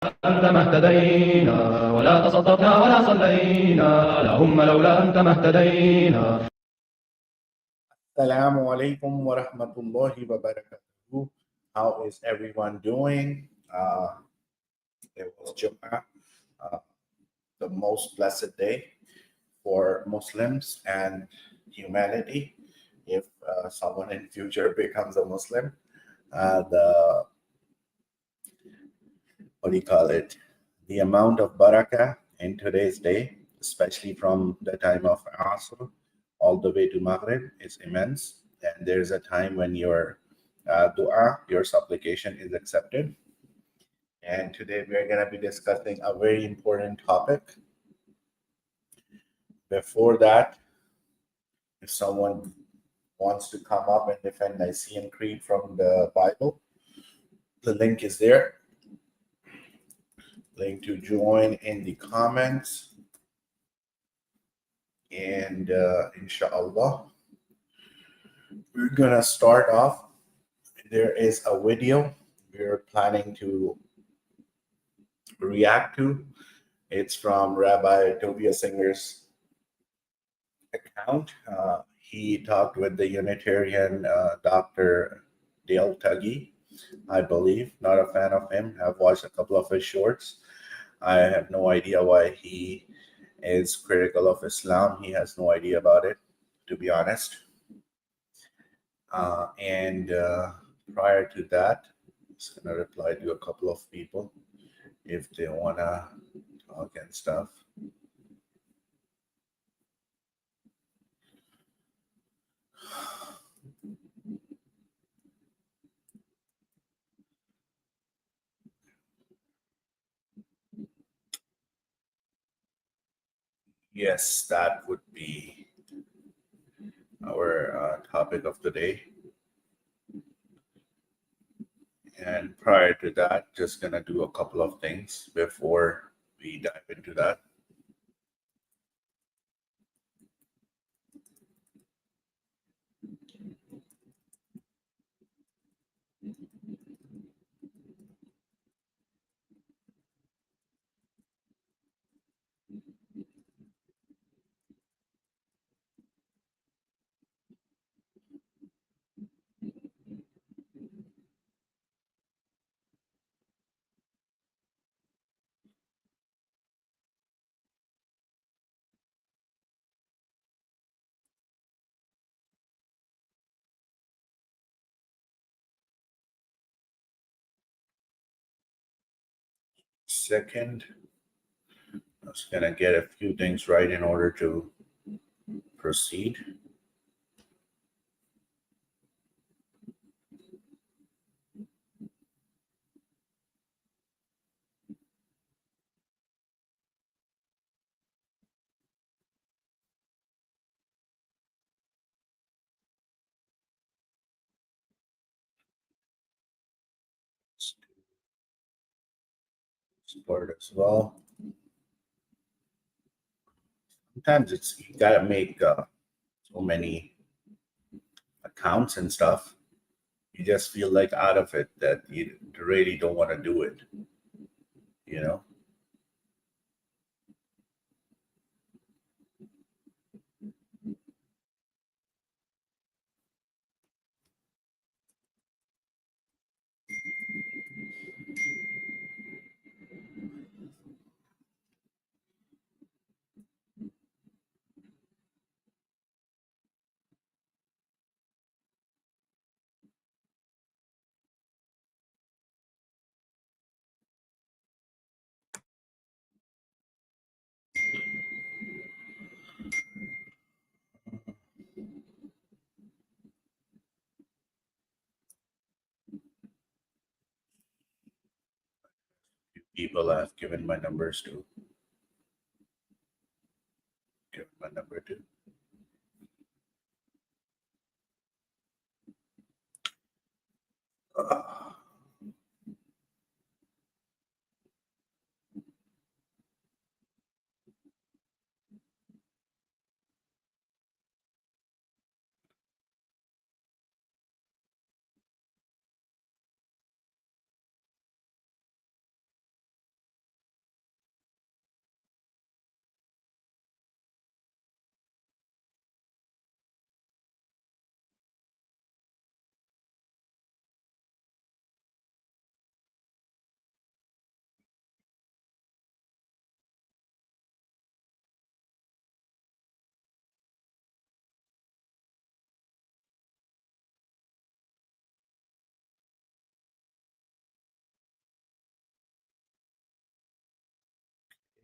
أنت ما اهتدينا ولا تصدقنا ولا صلينا اللهم لولا أنت ما اهتدينا. Assalamu alaikum wa rahmatullahi wa barakatuh. How is everyone doing? It was Jummah, uh, the most blessed day for Muslims and humanity. If someone in future becomes a Muslim, the what do you call it? The amount of barakah in today's day, especially from the time of Asr all the way to Maghrib, is immense. And there's a time when your dua, your supplication, is accepted. And today we're going to be discussing a very important topic. Before that, if someone wants to come up and defend Nicene Creed from the Bible, the link is there. Link to join in the comments. And inshallah, we're gonna start off. There is a video we're planning to react to. It's from Rabbi Tobias Singer's account. He talked with the Unitarian Dr. Dale Tuggy, I believe. Not a fan of him. I've watched a couple of his shorts. I have no idea why he is critical of Islam. He has no idea about it, to be honest. And prior to that, I'm just gonna reply to a couple of people if they wanna talk and stuff. Yes, that would be our topic of the day. And prior to that, just gonna do a couple of things before we dive into that. Second, I'm just gonna get a few things right in order to proceed. Support as well. Sometimes it's you gotta make so many accounts and stuff. You just feel like out of it that you really don't want to do it. You know. People I've given my numbers to. Given my number to.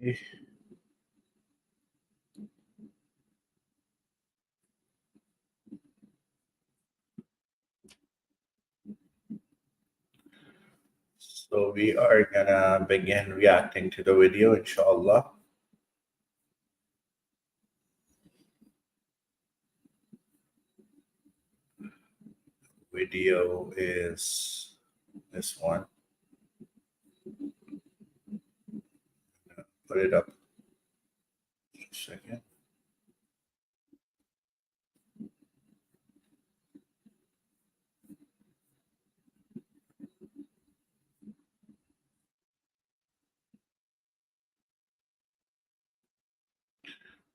So we are gonna begin reacting to the video, inshallah. Video is this one. Put it up. Just a second.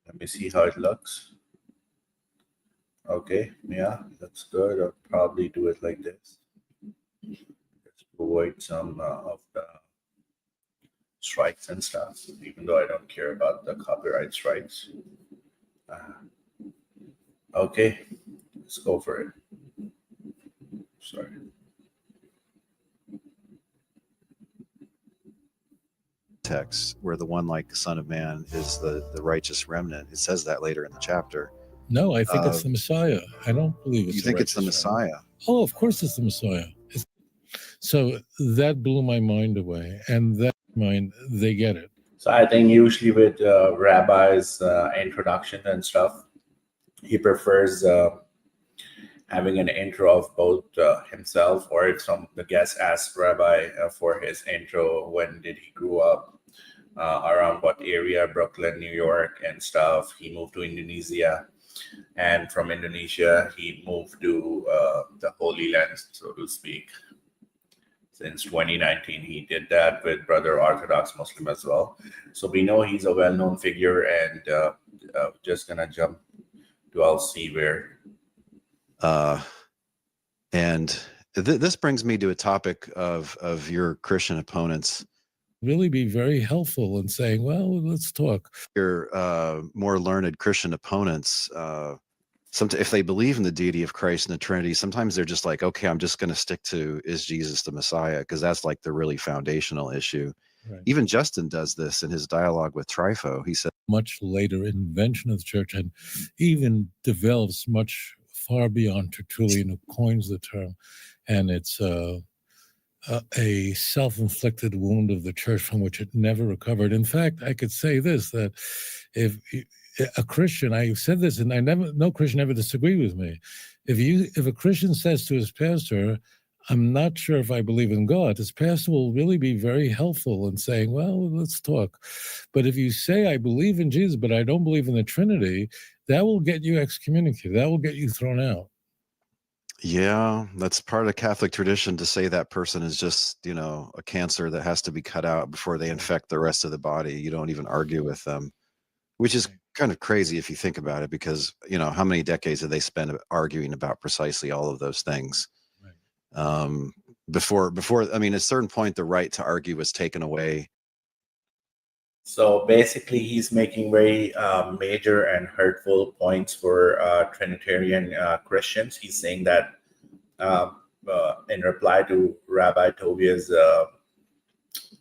Let me see how it looks. Okay, yeah, looks good. I'll probably do it like this. Just avoid some of the strikes and stuff, even though I don't care about the copyright strikes. Okay, let's go for it. Sorry. Text where the one like the Son of Man is the righteous remnant. It says that later in the chapter. No, I think it's the Messiah. I don't believe it's You think it's the righteous Messiah? remnant. Oh, of course it's the Messiah. So that blew my mind away, and that mind, they get it. So I think usually with rabbis' introduction and stuff, he prefers having an intro of both himself, or if the guest asks Rabbi for his intro, when did he grow up, around what area, Brooklyn, New York, and stuff. He moved to Indonesia, and from Indonesia he moved to the Holy Land, so to speak. Since 2019, he did that with Brother Orthodox Muslim as well. So we know he's a well-known figure, and just gonna jump to I'll see where. And this brings me to a topic of your Christian opponents. Really be very helpful in saying, well, let's talk. Your more learned Christian opponents, if they believe in the deity of Christ and the Trinity, sometimes they're just like, okay, I'm just going to stick to, is Jesus the Messiah? Because that's like the really foundational issue. Right. Even Justin does this in his dialogue with Trypho. He said, much later invention of the church, and even develops much far beyond Tertullian, who coins the term, and it's a self-inflicted wound of the church from which it never recovered. In fact, I could say this, that if a Christian, I said this, and no Christian ever disagreed with me. If a Christian says to his pastor, I'm not sure if I believe in God, his pastor will really be very helpful in saying, well, let's talk. But if you say, I believe in Jesus, but I don't believe in the Trinity, that will get you excommunicated. That will get you thrown out. Yeah, that's part of Catholic tradition to say that person is just, a cancer that has to be cut out before they infect the rest of the body. You don't even argue with them, which is kind of crazy if you think about it, because, how many decades have they spent arguing about precisely all of those things? Right. Before, I mean, at a certain point, the right to argue was taken away. So basically, he's making very major and hurtful points for Trinitarian Christians. He's saying that in reply to Rabbi Tobia's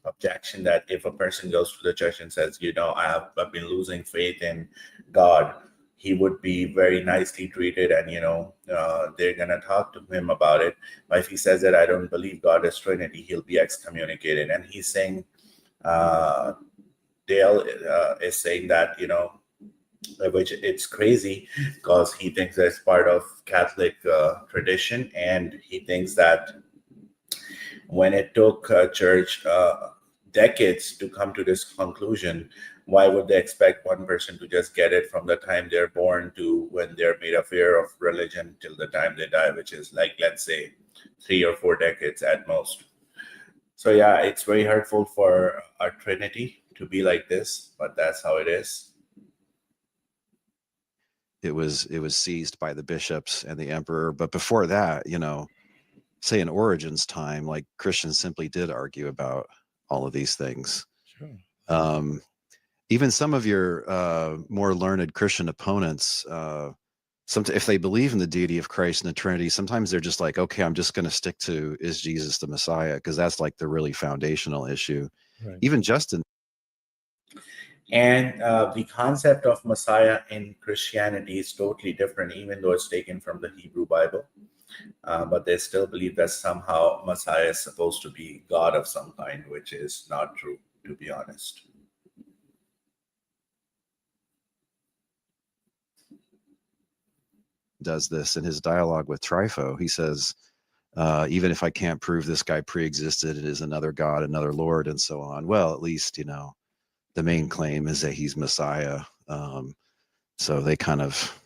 objection, that if a person goes to the church and says, I've been losing faith in God, he would be very nicely treated, and they're gonna talk to him about it. But if he says that I don't believe God is Trinity, he'll be excommunicated. And he's saying, Dale is saying that, which it's crazy, because he thinks that's part of Catholic tradition, and he thinks that when it took church decades to come to this conclusion, why would they expect one person to just get it from the time they're born to when they're made aware of religion till the time they die, which is like, let's say, 3 or 4 decades at most. So yeah, it's very hurtful for our Trinity to be like this, but that's how it is. It was seized by the bishops and the emperor. But before that, say in Origen's time, like, Christians simply did argue about all of these things. Sure. Even some of your more learned Christian opponents, if they believe in the deity of Christ and the Trinity, sometimes they're just like, okay, I'm just going to stick to, is Jesus the Messiah? Because that's like the really foundational issue. Right. Even Justin. And the concept of Messiah in Christianity is totally different, even though it's taken from the Hebrew Bible. But they still believe that somehow Messiah is supposed to be God of some kind, which is not true, to be honest. Does this in his dialogue with Trypho. He says, even if I can't prove this guy pre-existed, it is another God, another Lord, and so on. Well, at least, the main claim is that he's Messiah. So they kind of,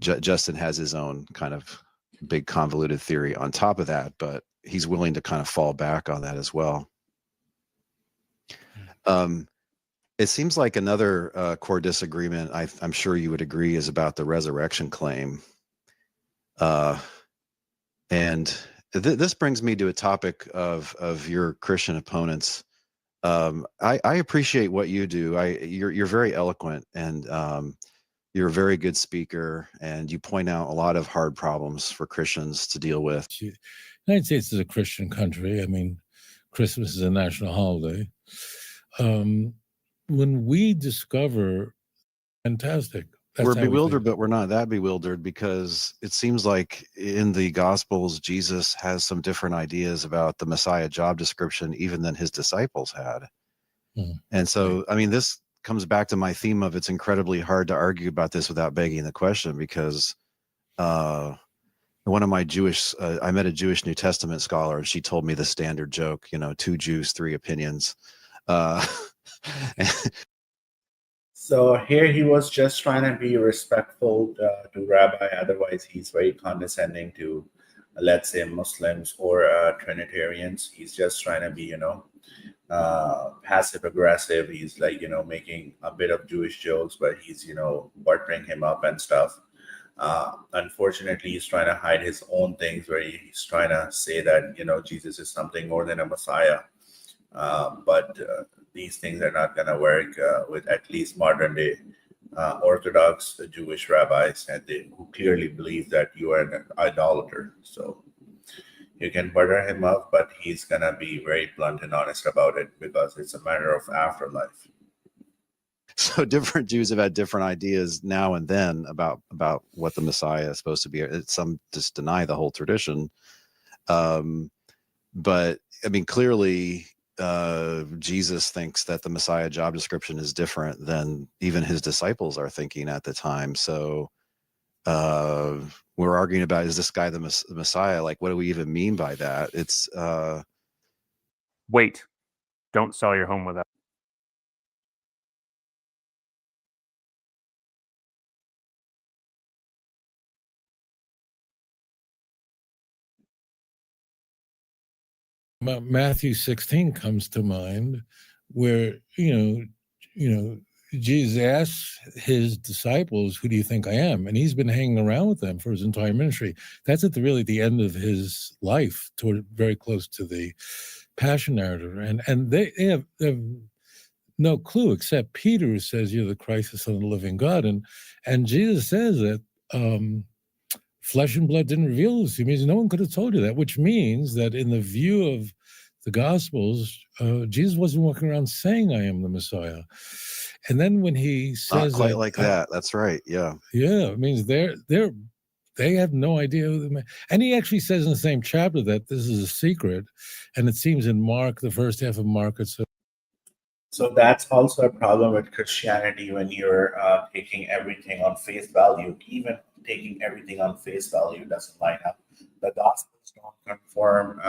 Justin has his own kind of big convoluted theory on top of that, but he's willing to kind of fall back on that as well. It seems like another core disagreement, I'm sure you would agree, is about the resurrection claim. And this brings me to a topic of your Christian opponents. I appreciate what you do. You're very eloquent, and you're a very good speaker, and you point out a lot of hard problems for Christians to deal with. The United States is a Christian country. I mean, Christmas is a national holiday. When we discover, fantastic. We're bewildered, but we're not that bewildered, because it seems like in the Gospels, Jesus has some different ideas about the Messiah job description even than his disciples had. And so, this comes back to my theme of it's incredibly hard to argue about this without begging the question, because one of my I met a Jewish New Testament scholar, and she told me the standard joke, 2 Jews, 3 opinions. So here he was just trying to be respectful to Rabbi. Otherwise, he's very condescending to, let's say, Muslims or Trinitarians. He's just trying to be, passive aggressive. He's like, making a bit of Jewish jokes, but he's, buttering him up and stuff. Unfortunately, he's trying to hide his own things, where he's trying to say that, Jesus is something more than a Messiah. But these things are not going to work with at least modern day Orthodox Jewish rabbis, and who clearly believe that you are an idolater. So you can butter him up, but he's going to be very blunt and honest about it, because it's a matter of afterlife. So different Jews have had different ideas now and then about what the Messiah is supposed to be. Some just deny the whole tradition. But clearly, Jesus thinks that the Messiah job description is different than even his disciples are thinking at the time. So we're arguing about, is this guy the Messiah? Like, what do we even mean by that? It's wait, don't sell your home without. Matthew 16 comes to mind, where Jesus asks his disciples, "Who do you think I am?" And he's been hanging around with them for his entire ministry. That's at the end of his life, very close to the Passion narrative, and they have no clue, except Peter, who says, "You're the Christ, the Son of the living God," and Jesus says that. Flesh and blood didn't reveal this to you. Means no one could have told you that, which means that in the view of the Gospels, Jesus wasn't walking around saying, "I am the Messiah." And then when he says, not quite like that. That's right. Yeah. Yeah, it means they have no idea who the man. And he actually says in the same chapter that this is a secret, and it seems in Mark, the first half of Mark, it's So that's also a problem with Christianity, when you're taking everything on face value. Even taking everything on face value doesn't line up. The Gospels don't conform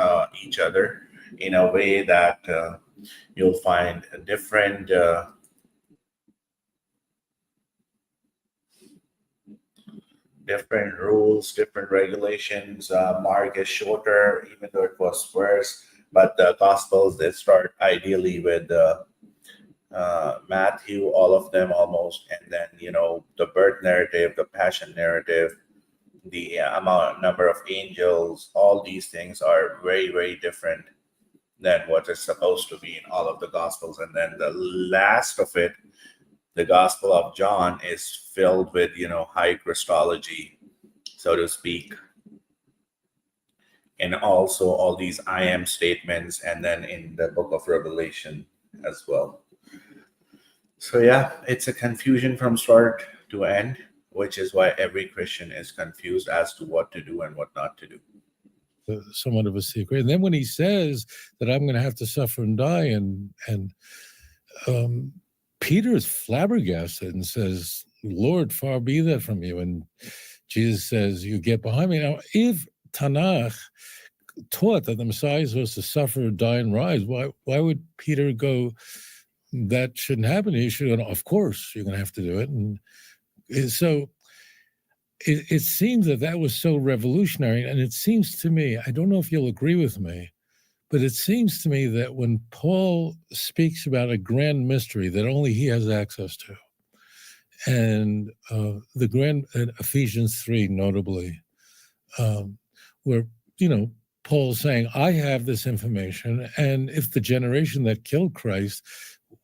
each other in a way that you'll find different rules, different regulations. Mark is shorter, even though it was first. But the Gospels, they start ideally with Matthew, all of them almost, and then the birth narrative, the passion narrative, the number of angels. All these things are very, very different than what is supposed to be in all of the Gospels. And then the last of it, the Gospel of John, is filled with high Christology, so to speak, and also all these I am statements, and then in the book of Revelation as well. So yeah, it's a confusion from start to end, which is why every Christian is confused as to what to do and what not to do. Somewhat of a secret. And then when he says that I'm going to have to suffer and die, and Peter is flabbergasted and says, "Lord, far be that from you." And Jesus says, "You get behind me." Now, if Tanakh taught that the Messiah is supposed to suffer, die, and rise, why would Peter go, that shouldn't happen? He should go, of course, you're going to have to do it. And so it seems that was so revolutionary. And it seems to me, I don't know if you'll agree with me, but it seems to me that when Paul speaks about a grand mystery that only he has access to, and the grand Ephesians 3, notably, where, Paul's saying, I have this information, and if the generation that killed Christ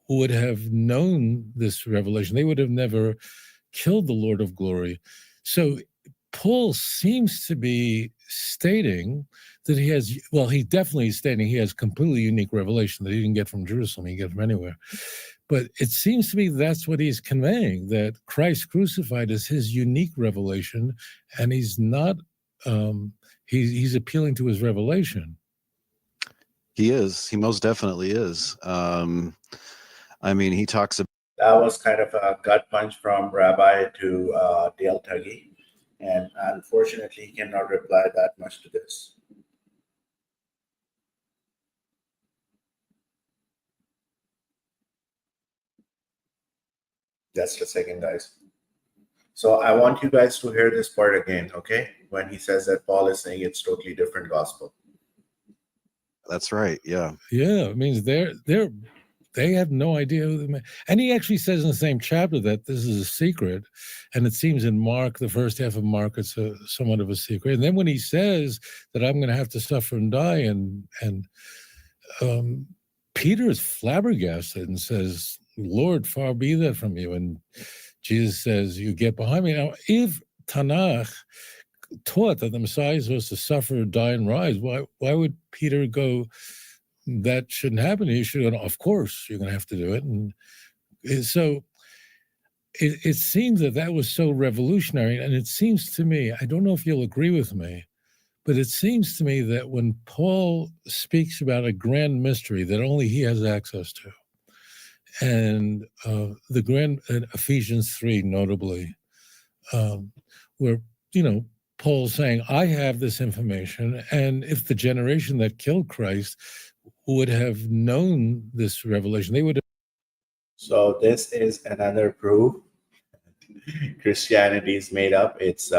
would have known this revelation, they would have never killed the Lord of glory. So Paul seems to be stating that he definitely is stating he has completely unique revelation that he didn't get from Jerusalem, he can get from anywhere. But it seems to me that's what he's conveying, that Christ crucified is his unique revelation, and he's not, he's appealing to his revelation. He is. He most definitely is. I mean, he talks about. That was kind of a gut punch from Rabbi to Dale Tuggy, and unfortunately, he cannot reply that much to this. Just a second, guys. So I want you guys to hear this part again, okay? When he says that Paul is saying it's totally different gospel. That's right. Yeah. Yeah, it means they have no idea who the man. And he actually says in the same chapter that this is a secret, and it seems in Mark, the first half of Mark, it's somewhat of a secret. And then when he says that I'm going to have to suffer and die, and Peter is flabbergasted and says, "Lord, far be that from you." And Jesus says, "You get behind me." Now, if Tanakh taught that the Messiah is supposed to suffer, die, and rise, why would Peter go, that shouldn't happen? He should go, of course, you're going to have to do it. And so it seems that was so revolutionary. And it seems to me, I don't know if you'll agree with me, but it seems to me that when Paul speaks about a grand mystery that only he has access to, and the grand Ephesians 3, notably, where, Paul's saying, I have this information, and if the generation that killed Christ would have known this revelation, they would have. So this is another proof Christianity is made up. It's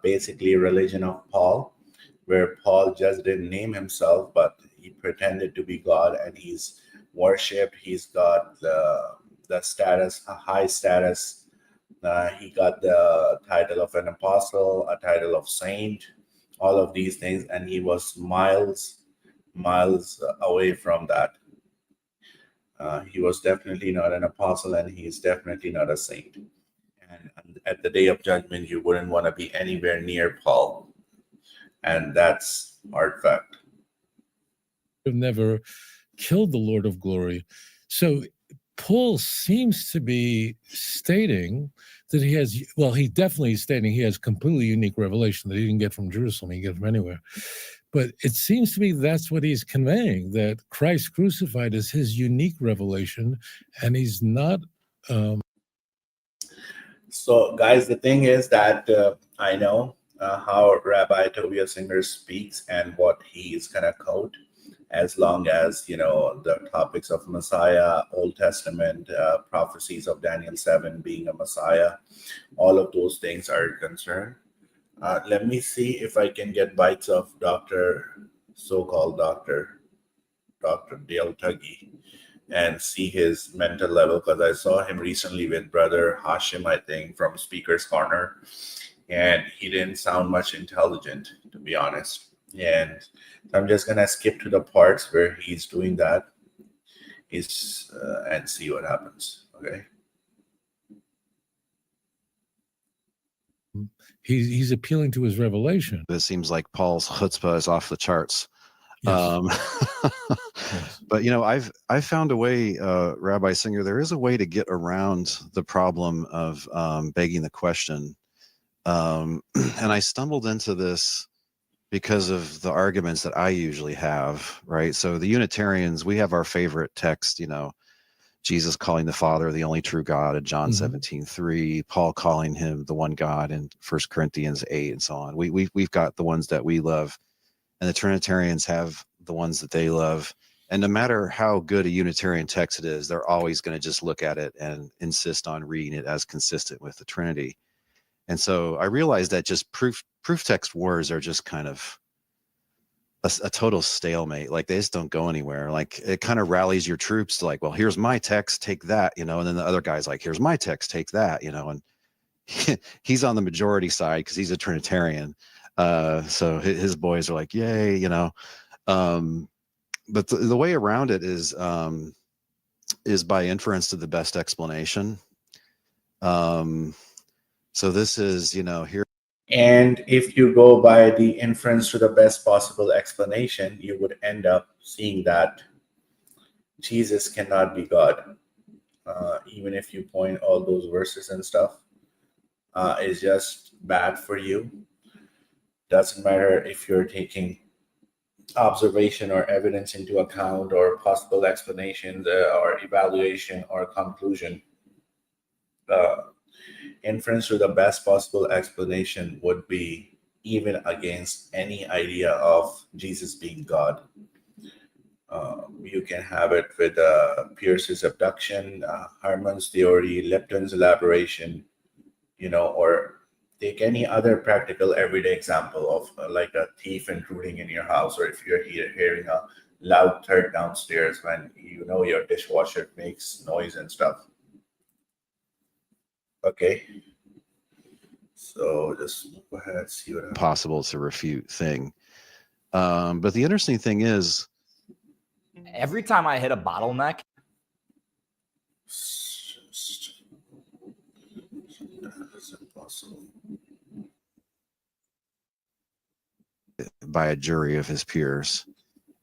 basically a religion of Paul, where Paul just didn't name himself, but he pretended to be God, and he's worshipped. He's got the status, a high status. He got the title of an apostle, a title of saint, all of these things, and he was miles away from that. He was definitely not an apostle, and he's definitely not a saint. And at the day of judgment, you wouldn't want to be anywhere near Paul. And that's hard fact. Have never killed the Lord of glory. So Paul seems to be stating that he definitely is stating he has completely unique revelation that he didn't get from Jerusalem, he can get from anywhere. But it seems to me that's what he's conveying, that Christ crucified is his unique revelation, and he's not. So, guys, the thing is that I know how Rabbi Tovia Singer speaks and what he's going to quote, as long as, the topics of Messiah, Old Testament, prophecies of Daniel 7 being a Messiah, all of those things are concerned. Let me see if I can get bites of so-called Dr. Dale Tuggy, and see his mental level, because I saw him recently with Brother Hashim, I think, from Speaker's Corner, and he didn't sound much intelligent, to be honest. And I'm just going to skip to the parts where he's doing that and see what happens, okay? He's appealing to his revelation. It seems like Paul's chutzpah is off the charts. Yes. Yes. But I've found a way, Rabbi Singer, there is a way to get around the problem of begging the question. And I stumbled into this because of the arguments that I usually have, right? So the Unitarians, we have our favorite text, Jesus calling the Father the only true God in John 17:3, Paul calling him the one God in 1 Corinthians 8, and so on. We've got the ones that we love, and the Trinitarians have the ones that they love. And no matter how good a Unitarian text it is, they're always going to just look at it and insist on reading it as consistent with the Trinity. And so I realized that just proof text wars are just kind of a total stalemate. Like they just don't go anywhere. Like it kind of rallies your troops to like, well, here's my text, take that, and then the other guy's like, here's my text, take that, and he's on the majority side because he's a Trinitarian. So his boys are like, yay, but the way around it is by inference to the best explanation. So this is, here. And if you go by the inference to the best possible explanation, you would end up seeing that Jesus cannot be God. Even if you point all those verses and stuff, is just bad for you. Doesn't matter if you're taking observation or evidence into account or possible explanations or evaluation or conclusion. Inference to the best possible explanation would be even against any idea of Jesus being God. You can have it with Peirce's abduction, Harman's theory, Lipton's elaboration, or take any other practical everyday example of like a thief intruding in your house, or if you're hearing a loud thud downstairs when your dishwasher makes noise and stuff. Okay. So just go ahead and see what happens. Impossible to refute thing. But the interesting thing is, every time I hit a bottleneck, That's impossible. By a jury of his peers.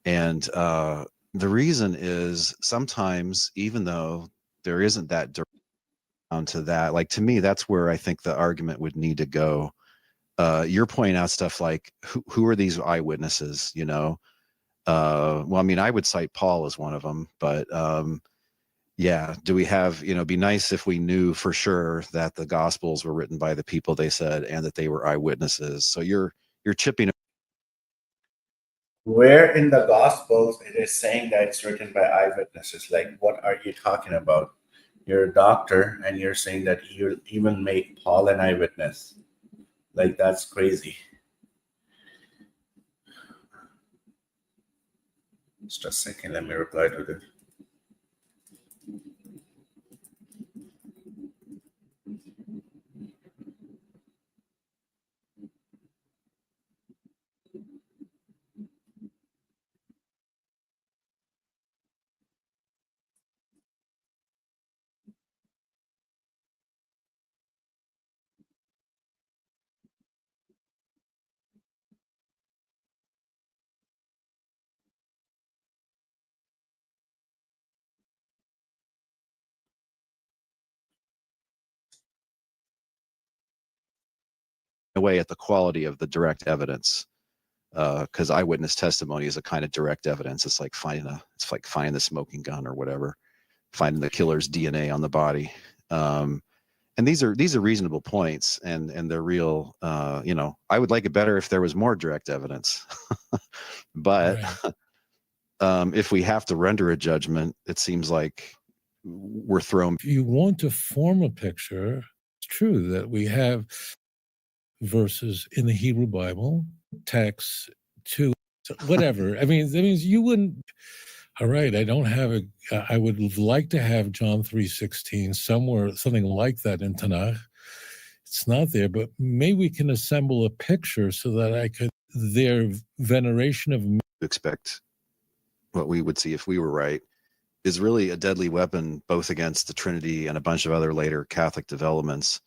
And the reason is sometimes, even though there isn't that down to that, like to me, that's where I think the argument would need to go. You're pointing out stuff like who are these eyewitnesses, well, I mean, I would cite Paul as one of them, but yeah, do we have, be nice if we knew for sure that the Gospels were written by the people they said and that they were eyewitnesses. So you're chipping. Where in the Gospels it is saying that it's written by eyewitnesses? Like, what are you talking about? You're a doctor and you're saying that you even make Paul an eyewitness. Like, that's crazy. Just a second, let me reply to this. Away at the quality of the direct evidence, because eyewitness testimony is a kind of direct evidence. It's like finding the smoking gun or whatever, finding the killer's DNA on the body. And these are reasonable points, and they're real. I would like it better if there was more direct evidence, but right. If we have to render a judgment, it seems like we're thrown. If you want to form a picture, it's true that we have verses in the Hebrew Bible, texts to whatever. I mean, that means you wouldn't. All right, I would like to have John 3:16 somewhere, something like that in Tanakh. It's not there, but maybe we can assemble a picture so that their veneration of expect what we would see if we were right is really a deadly weapon, both against the Trinity and a bunch of other later Catholic developments.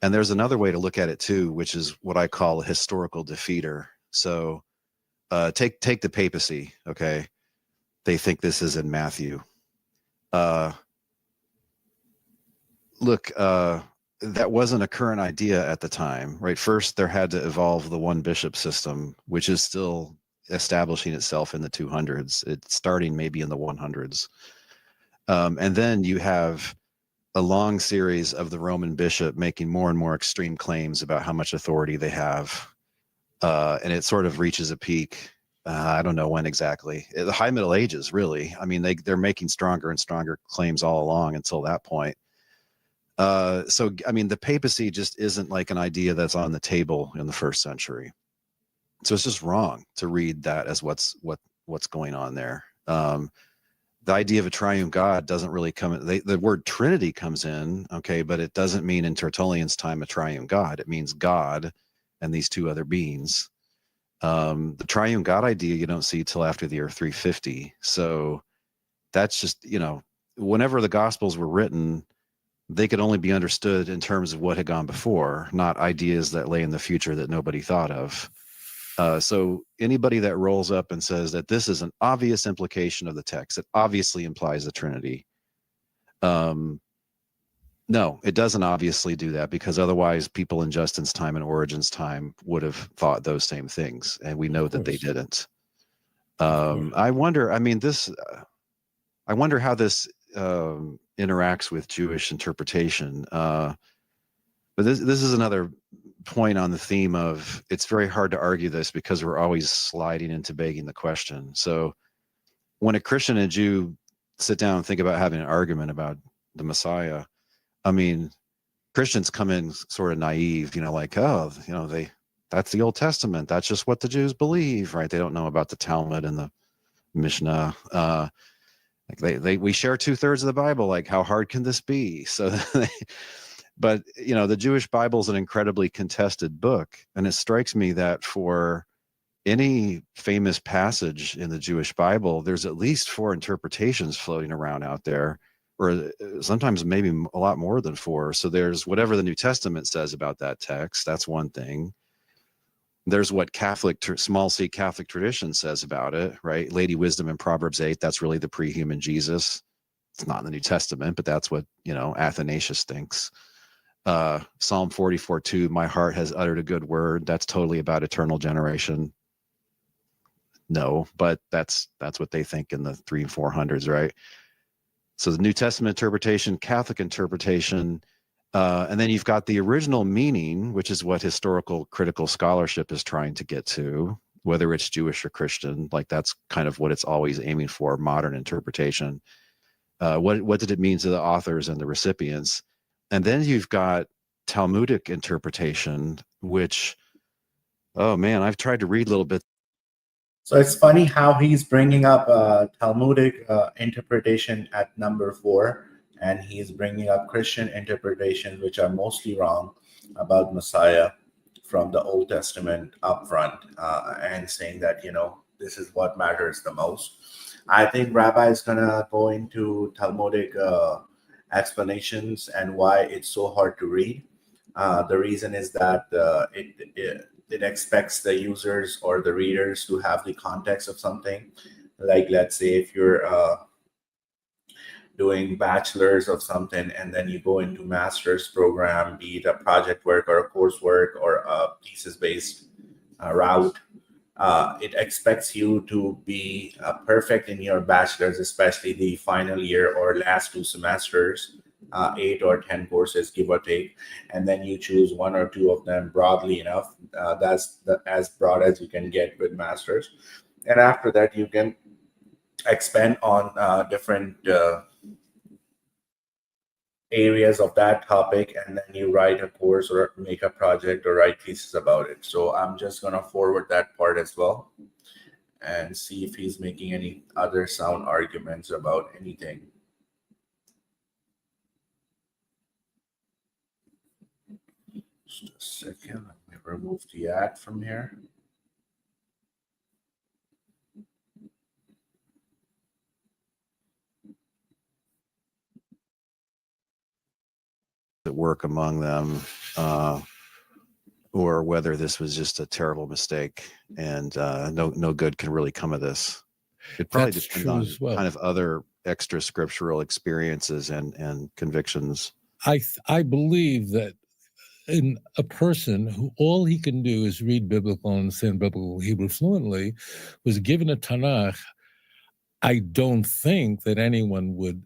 And there's another way to look at it too, which is what I call a historical defeater. So take the papacy. Okay, they think this is in Matthew. Look, that wasn't a current idea at the time, right? First, there had to evolve the one bishop system, which is still establishing itself in the 200s. It's starting maybe in the 100s. And then you have a long series of the Roman bishop making more and more extreme claims about how much authority they have. And it sort of reaches a peak. I don't know when exactly. The High Middle Ages, really. I mean, they're making stronger and stronger claims all along until that point. So, I mean, the papacy just isn't like an idea that's on the table in the first century. So it's just wrong to read that as what's going on there. The idea of a triune God doesn't really come. The word Trinity comes in, okay, but it doesn't mean in Tertullian's time a triune God. It means God and these two other beings. The triune God idea you don't see till after the year 350. So that's just, whenever the Gospels were written, they could only be understood in terms of what had gone before, not ideas that lay in the future that nobody thought of. So anybody that rolls up and says that this is an obvious implication of the text, it obviously implies the Trinity. No, it doesn't obviously do that, because otherwise people in Justin's time and Origen's time would have thought those same things, and we know that they didn't. I wonder, I wonder how this interacts with Jewish interpretation. But this is another point on the theme of, it's very hard to argue this because we're always sliding into begging the question. So when a Christian and Jew sit down and think about having an argument about the Messiah, I mean, Christians come in sort of naive, like, that's the Old Testament. That's just what the Jews believe, right? They don't know about the Talmud and the Mishnah. Like we share 2/3 of the Bible. Like, how hard can this be? So, but the Jewish Bible is an incredibly contested book, and it strikes me that for any famous passage in the Jewish Bible, there's at least 4 interpretations floating around out there, or sometimes maybe a lot more than 4. So there's whatever the New Testament says about that text. That's one thing. There's what small c Catholic tradition says about it, right? Lady Wisdom in Proverbs 8, that's really the pre-human Jesus. It's not in the New Testament, but that's what, Athanasius thinks. Psalm 44:2, my heart has uttered a good word. That's totally about eternal generation. No, but that's what they think in the 300s and 400s, right? So the New Testament interpretation, Catholic interpretation, and then you've got the original meaning, which is what historical critical scholarship is trying to get to, whether it's Jewish or Christian. Like, that's kind of what it's always aiming for, modern interpretation. What did it mean to the authors and the recipients? And then you've got Talmudic interpretation, which, oh man, I've tried to read a little bit. So it's funny how he's bringing up Talmudic interpretation at number 4, and he's bringing up Christian interpretations, which are mostly wrong, about Messiah from the Old Testament up front, and saying that, this is what matters the most. I think Rabbi is going to go into Talmudic explanations and why it's so hard to read. The reason is that it expects the users or the readers to have the context of something. Like, let's say if you're doing bachelor's of something and then you go into master's program, be it a project work or a coursework or a thesis-based route, it expects you to be perfect in your bachelor's, especially the final year or last 2 semesters, 8 or 10 courses, give or take, and then you choose 1 or 2 of them broadly enough. That's as broad as you can get with masters, and after that you can expand on different areas of that topic, and then you write a course or make a project or write thesis about it. So I'm just going to forward that part as well and see if he's making any other sound arguments about anything. Just a second, let me remove the ad from here. That work among them. or whether this was just a terrible mistake and no good can really come of this. It probably That's depends true on as well. kind of other extra scriptural experiences and convictions. I believe that in a person who all he can do is read biblical and understand biblical Hebrew fluently was given a Tanakh, I don't think that anyone would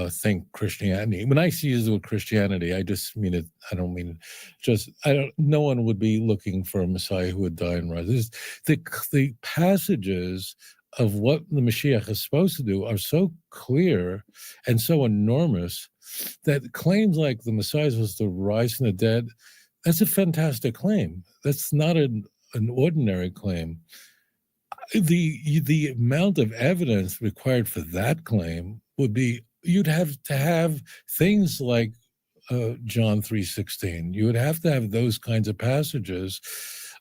think Christianity. When I use the word Christianity, I just mean it. I don't mean it. No one would be looking for a Messiah who would die and rise. The passages of what the Mashiach is supposed to do are so clear and so enormous that claims like the Messiah is supposed to rise from the dead, that's a fantastic claim. That's not an ordinary claim. The amount of evidence required for that claim would be, you'd have to have things like John 3:16. You would have to have those kinds of passages.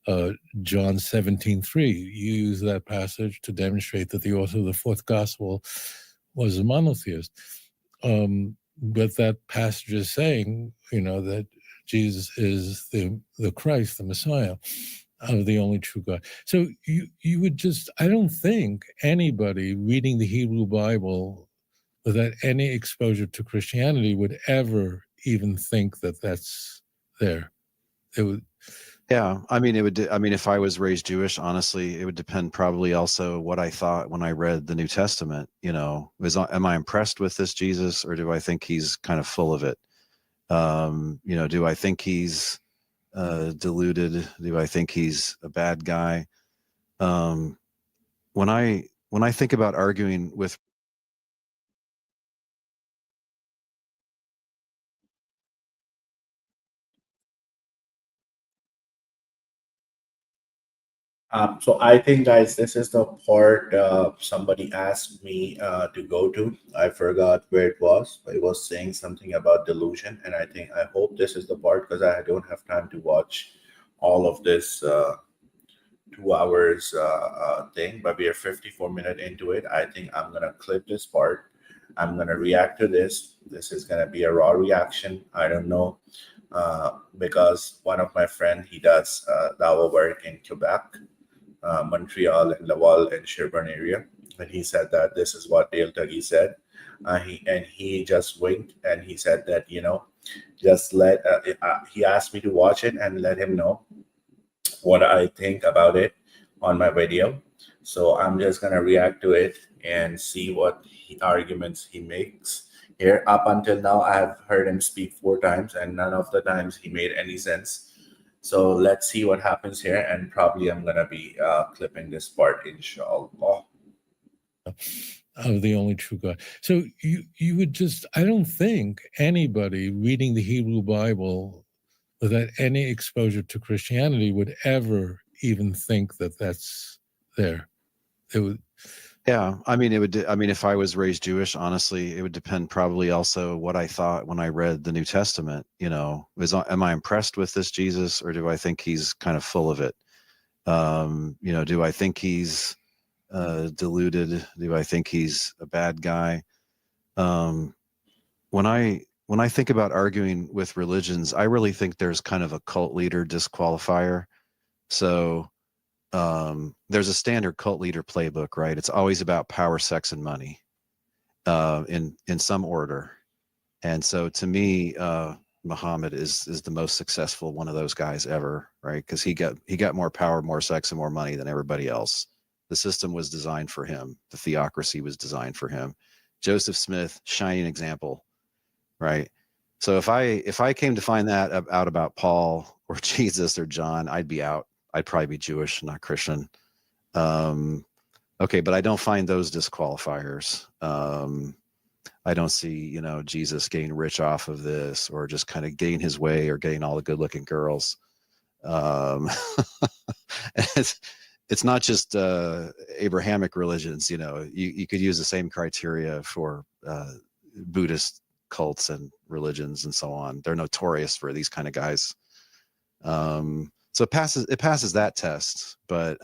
John 17:3. You use that passage to demonstrate that the author of the fourth gospel was a monotheist. But that passage is saying, that Jesus is the Christ, the Messiah, of the only true God. So you would just, I don't think anybody reading the Hebrew Bible without any exposure to Christianity would ever even think that that's there. It would. Yeah, I mean, if I was raised Jewish, honestly, it would depend probably also what I thought when I read the New Testament. Am I impressed with this Jesus, or do I think he's kind of full of it? Do I think he's deluded? Do I think he's a bad guy? When I think about arguing with So I think, guys, this is the part somebody asked me to go to. I forgot where it was, but it was saying something about delusion, and I hope this is the part, because I don't have time to watch all of this 2 hours thing. But we are 54 minutes into it. I think I'm gonna clip this part. I'm gonna react to this. This is gonna be a raw reaction. I don't know. Because one of my friend, he does dawa work in Quebec, Montreal and Laval and Sherburne area, and he said that this is what Dale Tuggy said. He just winked and he said that just let he asked me to watch it and let him know what I think about it on my video. So I'm just gonna react to it and see what arguments he makes here. Up until now, I have heard him speak 4 times, and none of the times he made any sense. So let's see what happens here, and probably I'm gonna be clipping this part, inshallah. Of the only true God. So you would just, I don't think anybody reading the Hebrew Bible without any exposure to Christianity would ever even think that that's there. It would. Yeah, I mean, if I was raised Jewish, honestly, it would depend probably also what I thought when I read the New Testament. Am I impressed with this Jesus, or do I think he's kind of full of it? Do I think he's deluded? Do I think he's a bad guy? When I think about arguing with religions, I really think there's kind of a cult leader disqualifier. So there's a standard cult leader playbook, right? It's always about power, sex, and money, in some order. And so to me, Muhammad is the most successful one of those guys ever, right? Because he got more power, more sex, and more money than everybody else. The system was designed for him. The theocracy was designed for him. Joseph Smith, shining example, right? So if I came to find that out about Paul or Jesus or John, I'd be out. I'd probably be Jewish, not Christian. Okay, but I don't find those disqualifiers. I don't see, Jesus getting rich off of this, or just kind of getting his way, or getting all the good-looking girls. It's not just Abrahamic religions. You could use the same criteria for Buddhist cults and religions and so on. They're notorious for these kind of guys. So it passes that test, but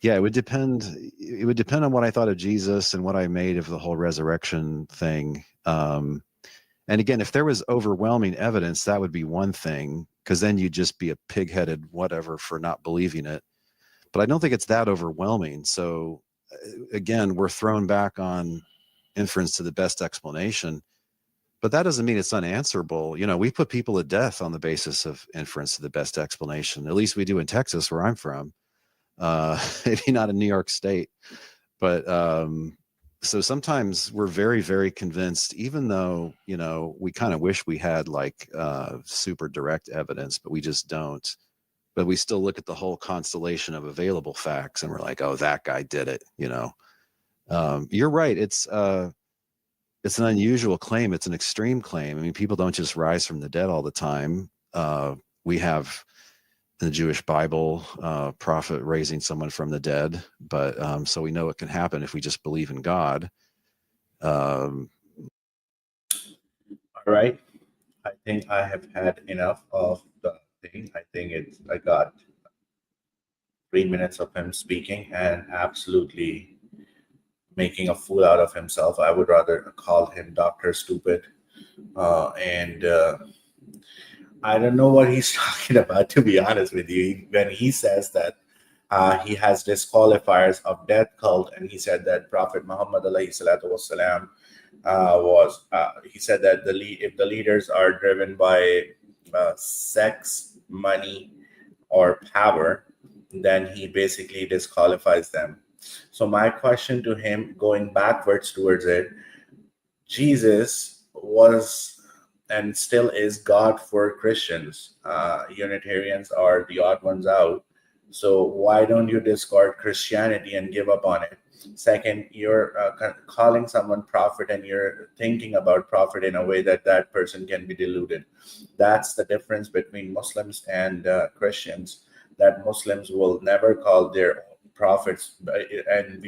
yeah, it would depend on what I thought of Jesus and what I made of the whole resurrection thing. And again, if there was overwhelming evidence, that would be one thing, because then you'd just be a pig-headed whatever for not believing it. But I don't think it's that overwhelming. So again, we're thrown back on inference to the best explanation, but that doesn't mean it's unanswerable. You know, we put people to death on the basis of inference to the best explanation. At least we do in Texas, where I'm from. Maybe not in New York State, but so sometimes we're very, very convinced, even though, you know, we kind of wish we had like super direct evidence, but we just don't. But we still look at the whole constellation of available facts and we're like, oh, that guy did it, you know. You're right. It's an unusual claim. It's an extreme claim. I mean, people don't just rise from the dead all the time. We have in the Jewish Bible, prophet raising someone from the dead, but so we know it can happen if we just believe in God. All right. I think I have had enough of the thing. I got 3 minutes of him speaking and absolutely making a fool out of himself. I would rather call him Dr. Stupid. And I don't know what he's talking about, to be honest with you. When he says that he has disqualifiers of death cult, and he said that Prophet Muhammad alayhi salatu wasalam he said that if the leaders are driven by sex, money, or power, then he basically disqualifies them. So my question to him, going backwards towards it, Jesus was and still is God for Christians. Unitarians are the odd ones out. So why don't you discard Christianity and give up on it? Second, you're calling someone prophet and you're thinking about prophet in a way that that person can be deluded. That's the difference between Muslims and Christians, that Muslims will never call their prophets. And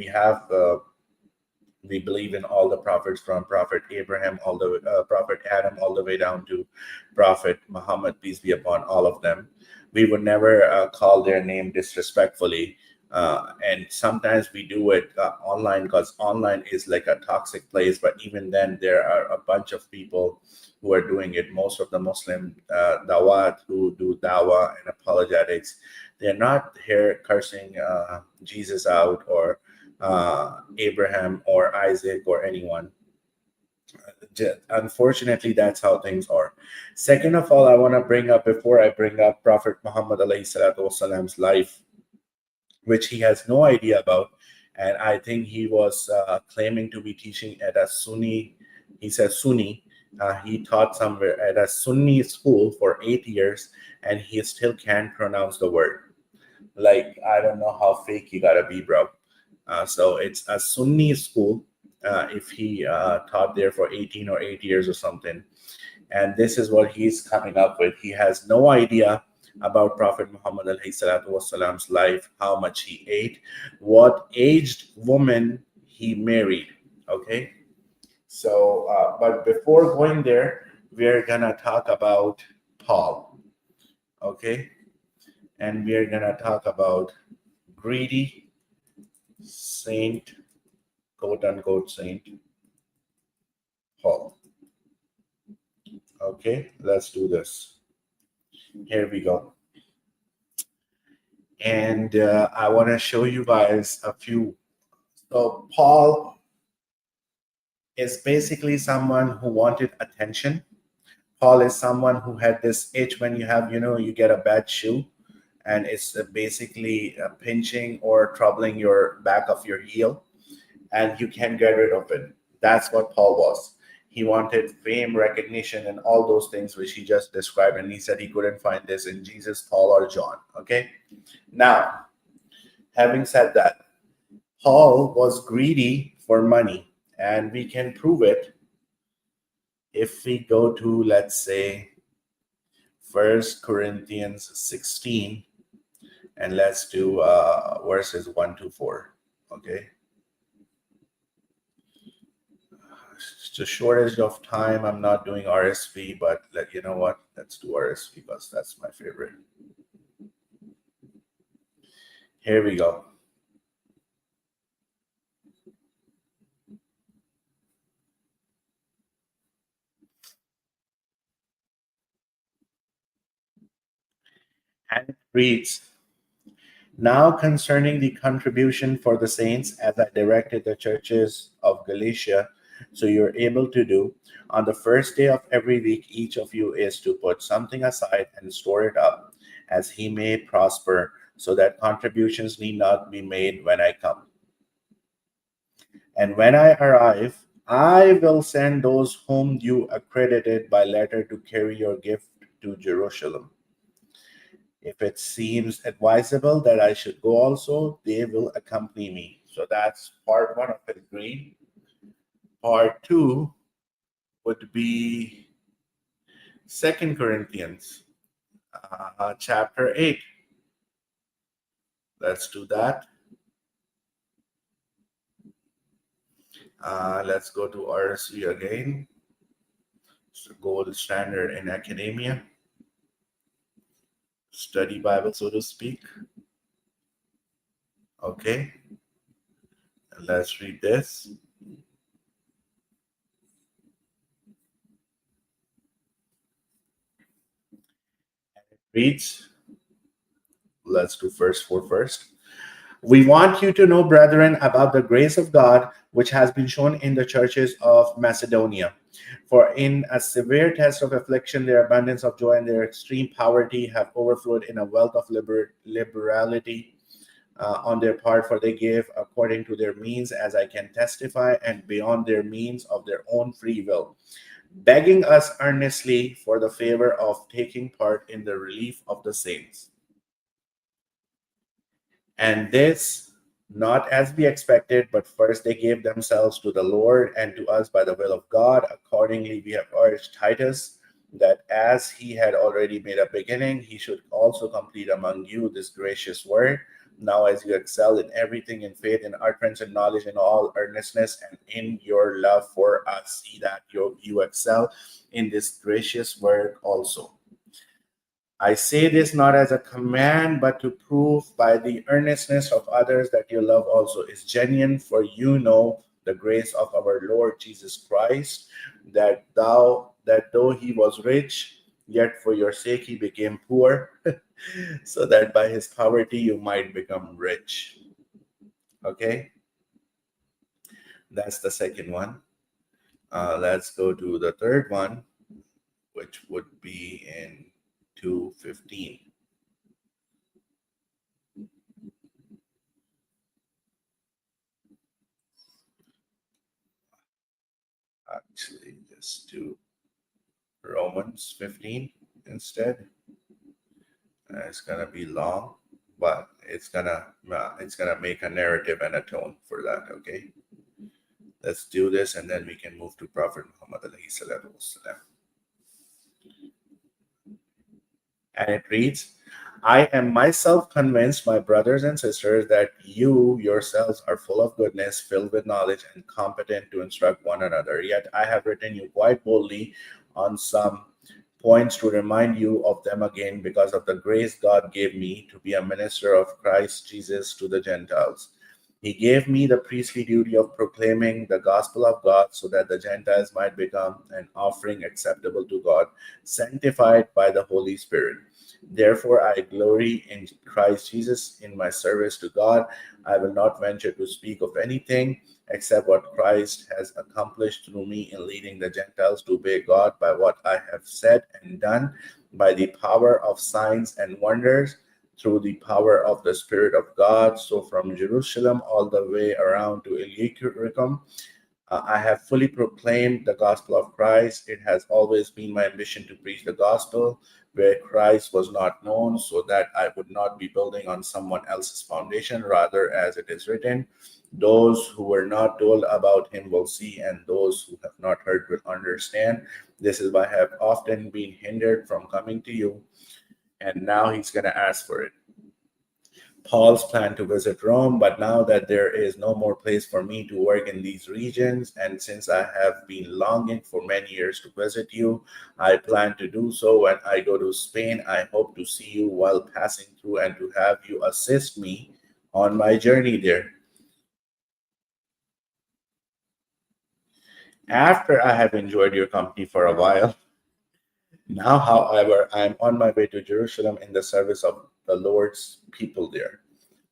we believe in all the prophets, from Prophet Abraham, all the Prophet Adam, all the way down to Prophet Muhammad, peace be upon all of them. We would never call their name disrespectfully. And sometimes we do it online, because online is like a toxic place. But even then, there are a bunch of people who are doing it. Most of the Muslim dawat who do dawah and apologetics, they're not here cursing Jesus out or Abraham or Isaac or anyone. Unfortunately, that's how things are. Second of all, I want to bring up, before I bring up Prophet Muhammad alayhi salatu wasalam's life, which he has no idea about, and I think he was claiming to be teaching at a Sunni. He says Sunni. He taught somewhere at a Sunni school for 8 years, and he still can't pronounce the word. Like, I don't know how fake you gotta be, bro. So it's a Sunni school. If he taught there for 18 or 8 years or something, and this is what he's coming up with. He has no idea about Prophet Muhammad alayhi salatu wasalam's life, how much he ate, what aged woman he married. Okay, so but before going there, we're gonna talk about Paul. Okay, and we're gonna talk about greedy saint, quote unquote saint Paul. Okay, let's do this. Here we go. And I want to show you guys a few. So Paul is basically someone who wanted attention. Paul is someone who had this itch when you have, you get a bad shoe, and it's basically pinching or troubling your back of your heel, and you can't get rid of it. That's what Paul was. He wanted fame, recognition, and all those things which he just described. And he said he couldn't find this in Jesus, Paul, or John. Okay. Now, having said that, Paul was greedy for money, and we can prove it if we go to, let's say, 1 Corinthians 16, and let's do verses 1 to 4. Okay. It's a shortage of time. I'm not doing RSV, but you know what? Let's do RSV because that's my favorite. Here we go. reads, "Now concerning the contribution for the saints, as I directed the churches of Galatia, so you're able to do, on the first day of every week, each of you is to put something aside and store it up, as he may prosper, so that contributions need not be made when I come. And when I arrive, I will send those whom you accredited by letter to carry your gift to Jerusalem. If it seems advisable that I should go also, they will accompany me." So that's part one of his greed. Part two would be 2 Corinthians chapter 8. Let's do that. Let's go to RSV again. It's the gold standard in academia. Study Bible, so to speak. Okay. And let's read this. It reads, let's do verse 4 first. "We want you to know, brethren, about the grace of God, which has been shown in the churches of Macedonia. For in a severe test of affliction, their abundance of joy and their extreme poverty have overflowed in a wealth of liberality on their part, for they gave according to their means, as I can testify, and beyond their means of their own free will, begging us earnestly for the favor of taking part in the relief of the saints. And this, not as we expected, but first they gave themselves to the Lord and to us by the will of God. Accordingly, we have urged Titus that as he had already made a beginning, he should also complete among you this gracious work. Now, as you excel in everything, in faith, in utterance, in knowledge, in all earnestness, and in your love for us, see that you excel in this gracious work also. I say this not as a command, but to prove by the earnestness of others that your love also is genuine. For you know the grace of our Lord Jesus Christ, that though he was rich, yet for your sake he became poor, so that by his poverty you might become rich." Okay, that's the second one. Let's go to the third one, which would be in 2:15. Actually, just do Romans 15 instead. It's gonna be long, but it's gonna make a narrative and a tone for that. Okay, let's do this, and then we can move to Prophet Muhammad alayhi salatu wasalam. And it reads, "I am myself convinced, my brothers and sisters, that you yourselves are full of goodness, filled with knowledge, and competent to instruct one another. Yet I have written you quite boldly on some points to remind you of them again, because of the grace God gave me to be a minister of Christ Jesus to the Gentiles. He gave me the priestly duty of proclaiming the gospel of God, so that the Gentiles might become an offering acceptable to God, sanctified by the Holy Spirit. Therefore, I glory in Christ Jesus in my service to God. I will not venture to speak of anything except what Christ has accomplished through me in leading the Gentiles to obey God by what I have said and done, by the power of signs and wonders, through the power of the Spirit of God. So from Jerusalem all the way around to Illyricum, I have fully proclaimed the gospel of Christ. It has always been my ambition to preach the gospel where Christ was not known, so that I would not be building on someone else's foundation. Rather, as it is written, those who were not told about him will see, and those who have not heard will understand. This is why I have often been hindered from coming to you." And now he's going to ask for it. Paul's plan to visit Rome, but now that there is no more place for me to work in these regions, and since I have been longing for many years to visit you, I plan to do so when I go to Spain. I hope to see you while passing through and to have you assist me on my journey there. After I have enjoyed your company for a while, now, however, I am on my way to Jerusalem in the service of the Lord's people there.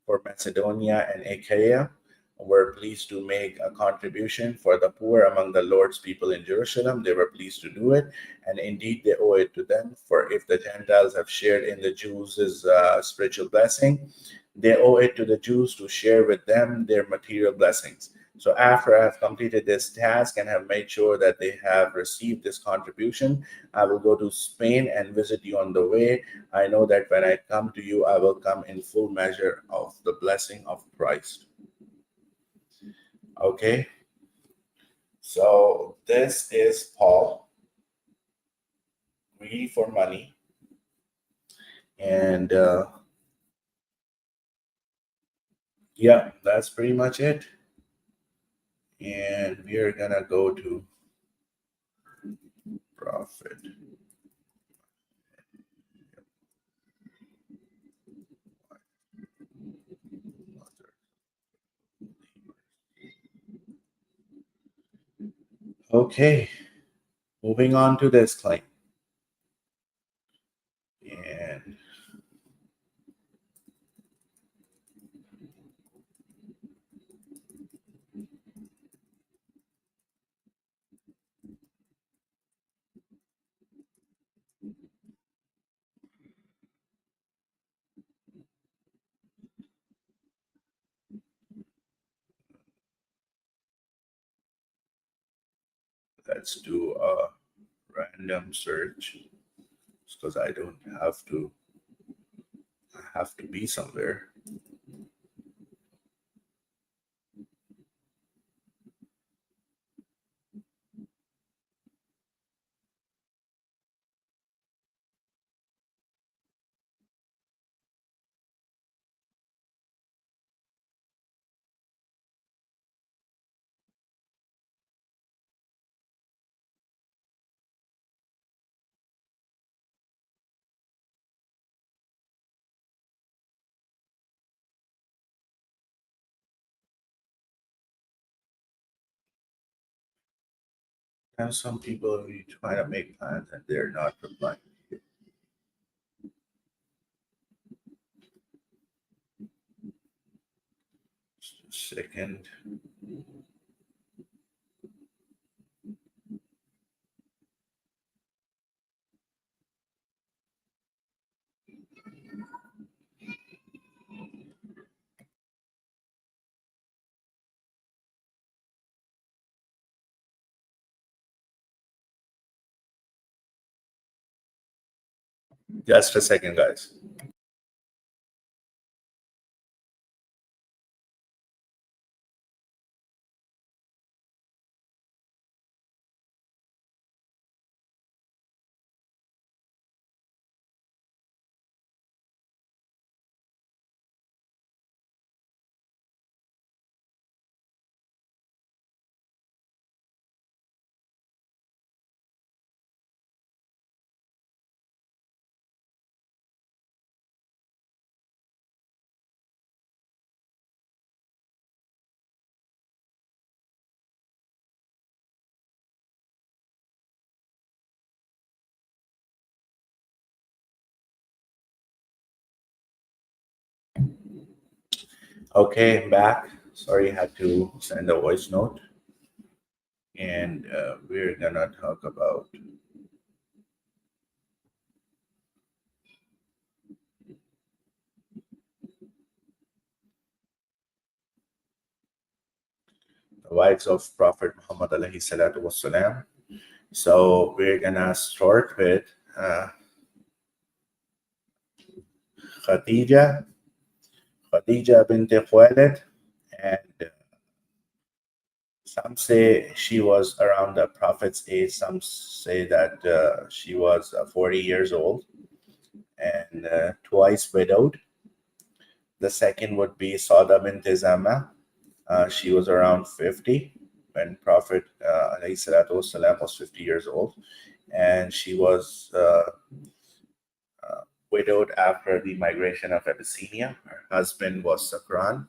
For Macedonia and Achaia were pleased to make a contribution for the poor among the Lord's people in Jerusalem. They were pleased to do it, and indeed they owe it to them. For if the Gentiles have shared in the Jews' spiritual blessing, they owe it to the Jews to share with them their material blessings. So after I have completed this task and have made sure that they have received this contribution, I will go to Spain and visit you on the way. I know that when I come to you, I will come in full measure of the blessing of Christ. Okay, so this is Paul, greedy for money, and yeah, that's pretty much it. And we are gonna go to prophet. Okay, moving on to this claim. And let's do a random search because I don't have to. I have to be somewhere. And some people you try to make plans and they're not replying. Just a second. Just a second, guys. Okay, I'm back. Sorry, I had to send a voice note. And we're gonna talk about the wives of Prophet Muhammad alayhi salatu wasalam. So we're gonna start with Khadija bint Khuwailid, and some say she was around the Prophet's age. Some say that she was 40 years old and twice widowed. The second would be Sauda bint Zama. She was around 50 when Prophet ﷺ was 50 years old, and she was widowed after the migration of Abyssinia. Her husband was Sakran.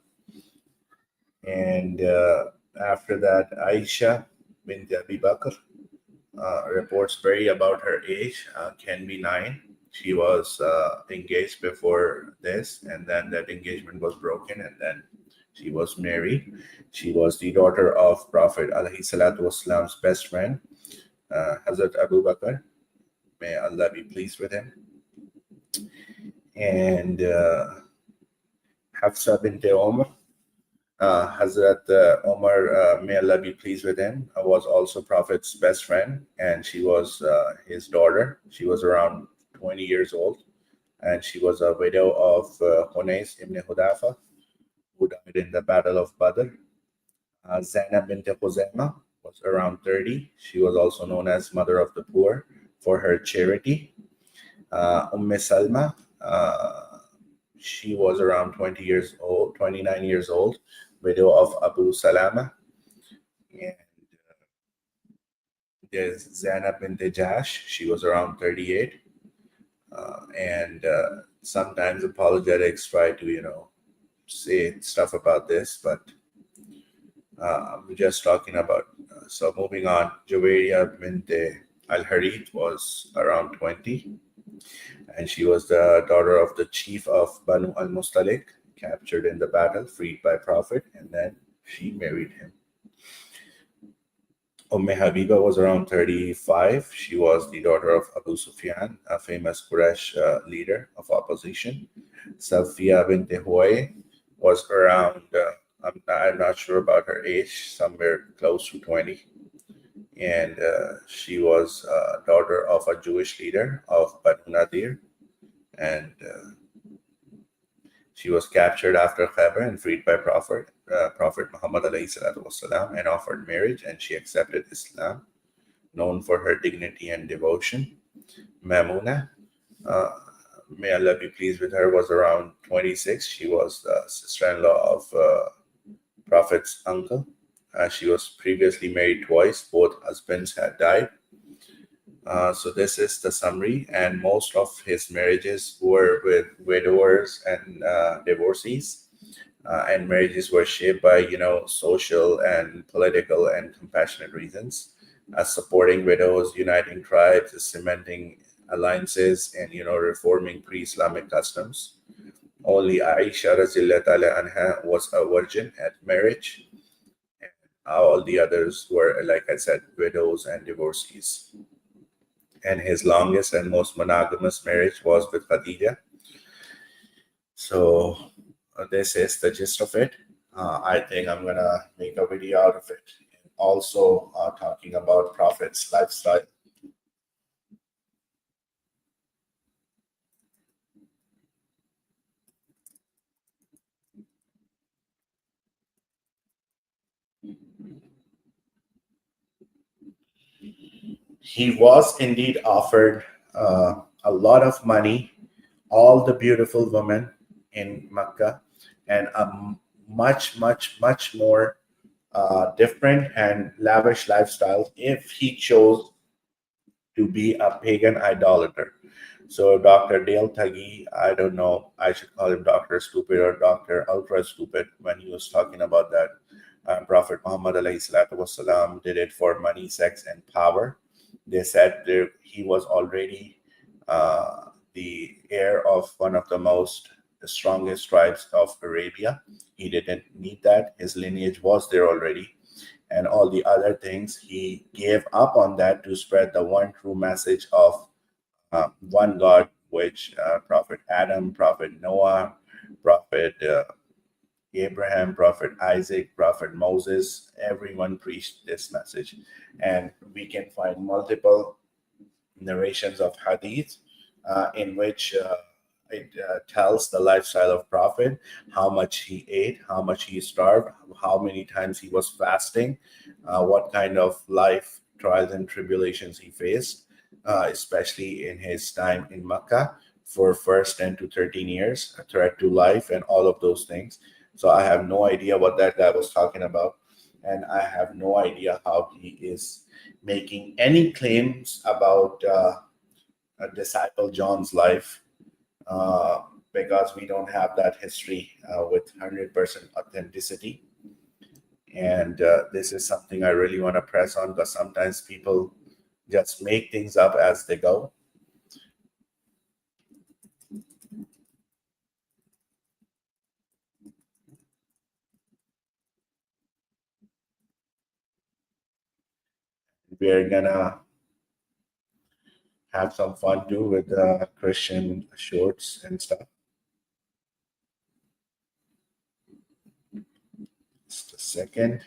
And after that, Aisha bint Abi Bakr reports vary about her age, can be 9. She was engaged before this, and then that engagement was broken, and then she was married. She was the daughter of Prophet alayhi salatu wasalam's best friend, Hazrat Abu Bakr. May Allah be pleased with him. And Hafsa bint Umar, Hazrat Umar, may Allah be pleased with him, was also Prophet's best friend, and she was his daughter. She was around 20 years old, and she was a widow of Hunais ibn Hudafa, who died in the Battle of Badr. Zainab bint Khuzaimah was around 30. She was also known as Mother of the Poor for her charity. Salma, she was around 20 years old, 29 years old, widow of Abu Salama. And there's Zainab bint Jash. She was around 38. And sometimes apologetics try to, say stuff about this, but I'm just talking about. So moving on, Juwayriya bint Al-Harith was around 20. And she was the daughter of the chief of Banu al-Mustalik, captured in the battle, freed by Prophet, and then she married him. Habiba was around 35. She was the daughter of Abu Sufyan, a famous Quraysh leader of opposition. Safiya bint Huway was around, I'm not sure about her age, somewhere close to 20. And she was daughter of a Jewish leader of Banu Nadir. And she was captured after Khaybar and freed by Prophet Muhammad والسلام, and offered marriage, and she accepted Islam, known for her dignity and devotion. Maimuna, may Allah be pleased with her, was around 26. She was the sister-in-law of Prophet's uncle. She was previously married twice. Both husbands had died. So this is the summary, and most of his marriages were with widowers and divorcees, and marriages were shaped by social and political and compassionate reasons, supporting widows, uniting tribes, cementing alliances, and reforming pre-Islamic customs. Only Aisha Radhiyallahu ta'ala anha was a virgin at marriage. All the others were, like I said, widows and divorcees. And his longest and most monogamous marriage was with Khadija. So this is the gist of it. I think I'm gonna make a video out of it. Also talking about Prophet's lifestyle. He was indeed offered a lot of money, all the beautiful women in Mecca, and a much, much, much more different and lavish lifestyle if he chose to be a pagan idolater. So Dr. Dale Taggi, I don't know, I should call him Dr. Stupid or Dr. Ultra Stupid, when he was talking about that Prophet Muhammad ﷺ did it for money, sex, and power. They said he was already the heir of one of the strongest tribes of Arabia. He didn't need that. His lineage was there already. And all the other things, he gave up on that to spread the one true message of one God, which Prophet Adam, Prophet Noah, Prophet Abraham, Prophet Isaac, Prophet Moses, everyone preached this message. And we can find multiple narrations of hadith in which it tells the lifestyle of Prophet, how much he ate, how much he starved, how many times he was fasting, what kind of life trials and tribulations he faced, especially in his time in Mecca for first 10 to 13 years, a threat to life and all of those things. So I have no idea what that guy was talking about. And I have no idea how he is making any claims about disciple John's life, because we don't have that history with 100% authenticity. And this is something I really want to press on, because sometimes people just make things up as they go. we're gonna have some fun too with Christian shorts and stuff. Just a second.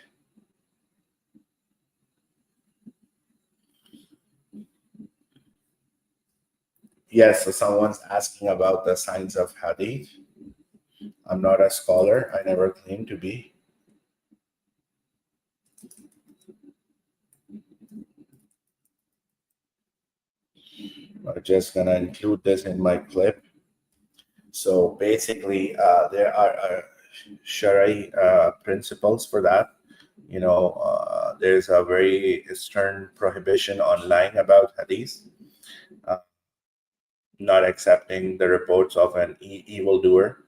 Yes, so someone's asking about the science of hadith. I'm not a scholar. I never claimed to be. I'm just gonna include this in my clip. So basically, there are Shari principles for that. You know, there's a very stern prohibition on lying about hadith, not accepting the reports of an evildoer.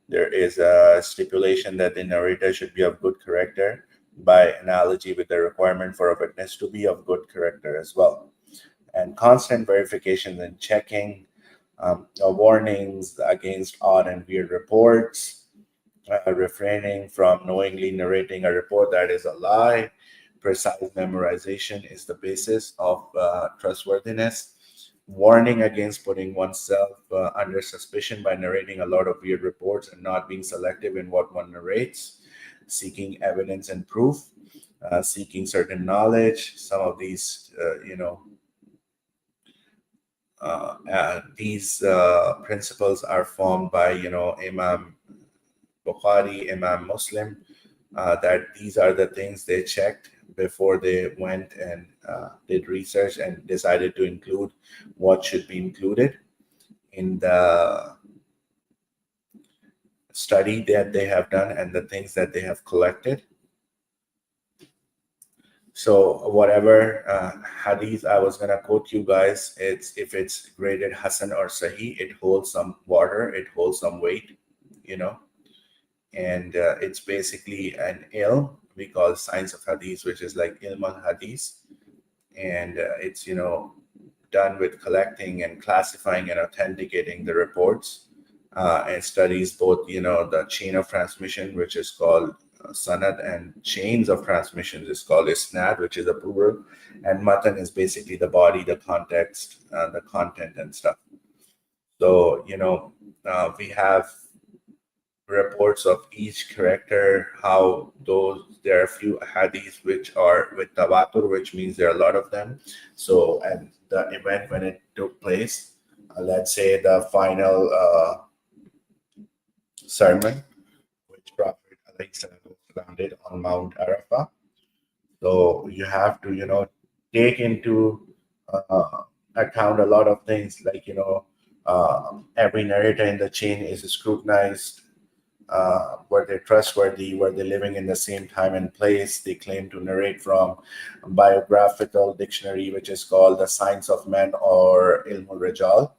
There is a stipulation that the narrator should be of good character, by analogy with the requirement for a witness to be of good character as well. And constant verification and checking, warnings against odd and weird reports, refraining from knowingly narrating a report that is a lie. Precise memorization is the basis of trustworthiness. Warning against putting oneself under suspicion by narrating a lot of weird reports and not being selective in what one narrates. Seeking evidence and proof, seeking certain knowledge. Some of these, these principles are formed by, Imam Bukhari, Imam Muslim, that these are the things they checked before they went and did research and decided to include what should be included in the study that they have done and the things that they have collected. So whatever hadith I was gonna quote you guys, if it's graded Hasan or Sahih, it holds some water, it holds some weight, and it's basically an ilm we call science of hadith, which is like ilm al hadith, and it's done with collecting and classifying and authenticating the reports, and studies both the chain of transmission, which is called sanad, and chains of transmissions is called isnad, which is a plural, and matan is basically the body, the context, the content and stuff. So we have reports of each character, how there are a few hadiths which are with tawatur, which means there are a lot of them. So, and the event when it took place, let's say the final sermon, which Prophet did on Mount Arafah. So you have to, take into account a lot of things, like, every narrator in the chain is scrutinized. Were they trustworthy? Were they living in the same time and place they claim to narrate from? Biographical dictionary, which is called the Science of Men or Ilmul Rijal.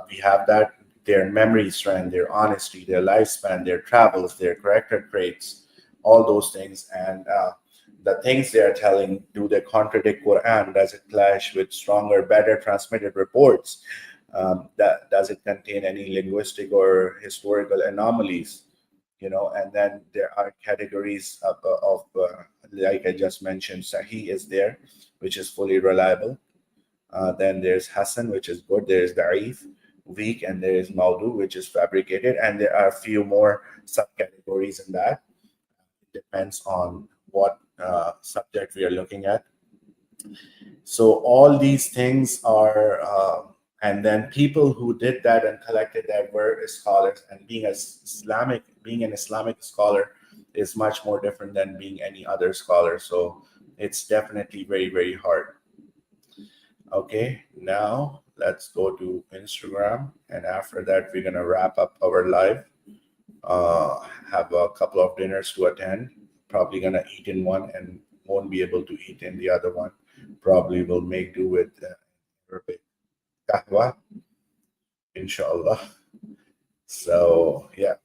We have that, their memory strength, their honesty, their lifespan, their travels, their character traits, all those things. And the things they are telling, do they contradict Quran? Does it clash with stronger, better transmitted reports? Does it contain any linguistic or historical anomalies? And then there are categories of like I just mentioned, Sahih is there, which is fully reliable. Then there's Hasan, which is good. There's Da'if, weak, and there is Maudu, which is fabricated. And there are a few more subcategories in that. It depends on what subject we are looking at. So all these things are, and then people who did that and collected that were scholars. And being an Islamic scholar is much more different than being any other scholar. So it's definitely very, very hard. Okay, now let's go to Instagram, and after that we're gonna wrap up our live. Have a couple of dinners to attend. Probably gonna eat in one and won't be able to eat in the other one. Probably will make do with Arabic kahwa, inshallah. So yeah.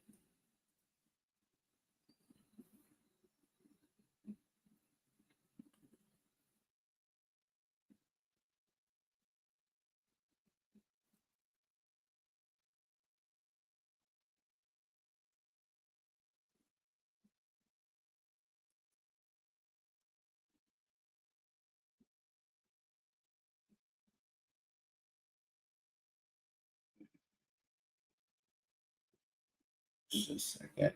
Just a second.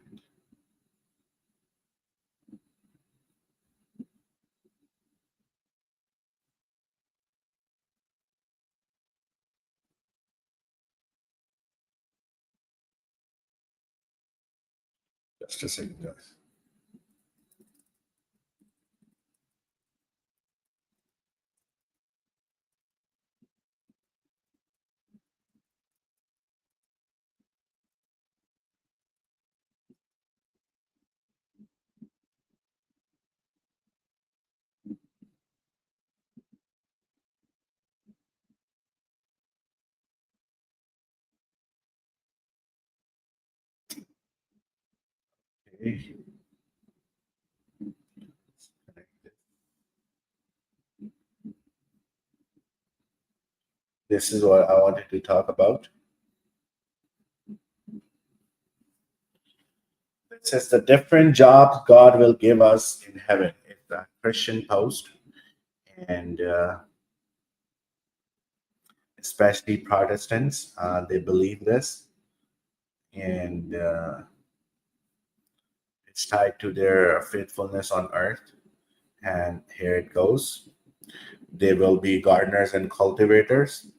Just a second, guys. Okay. This is what I wanted to talk about. It says the different jobs God will give us in heaven. It's a Christian post, and especially Protestants, they believe this, and it's tied to their faithfulness on earth. And here it goes. They will be gardeners and cultivators.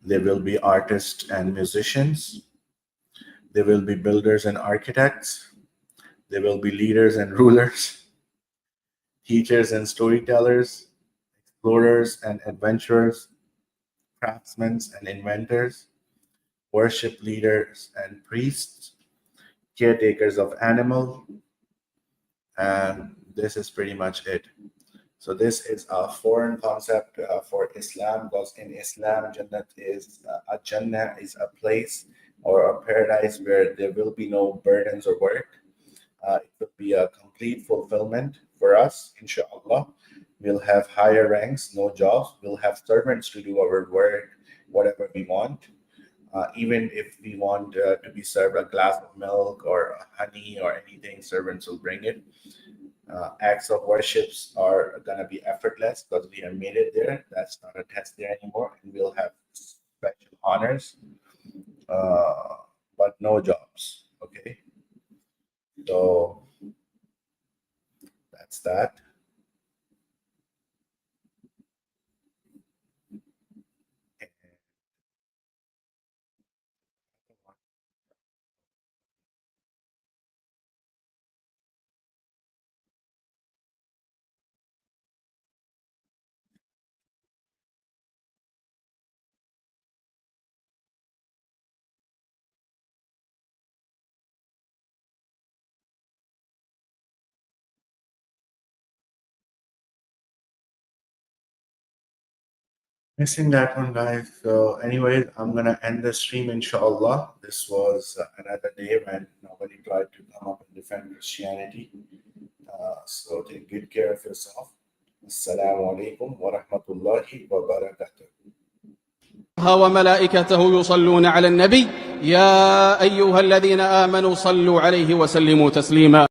They will be artists and musicians. They will be builders and architects. They will be leaders and rulers, teachers and storytellers, explorers and adventurers, craftsmen and inventors, worship leaders and priests, caretakers of animals, and this is pretty much it. So this is a foreign concept for Islam, because in Islam, Jannah is a Jannah is a place or a paradise where there will be no burdens or work. It will be a complete fulfillment for us, inshallah. We'll have higher ranks, no jobs. We'll have servants to do our work, whatever we want. Even if we want to be served a glass of milk or honey or anything, servants will bring it. Acts of worships are going to be effortless because we have made it there. That's not a test there anymore. And we'll have special honors, but no jobs. Okay. So that's that. Missing that one, guys. So, anyways, I'm gonna end the stream, inshallah. This was another day when nobody tried to come up and defend Christianity. So, take good care of yourself. Assalamu alaikum wa rahmatullahi wa barakatuh. وملائكته يصلون على النبي يا أيها الذين آمنوا صلوا عليه وسلموا تسليما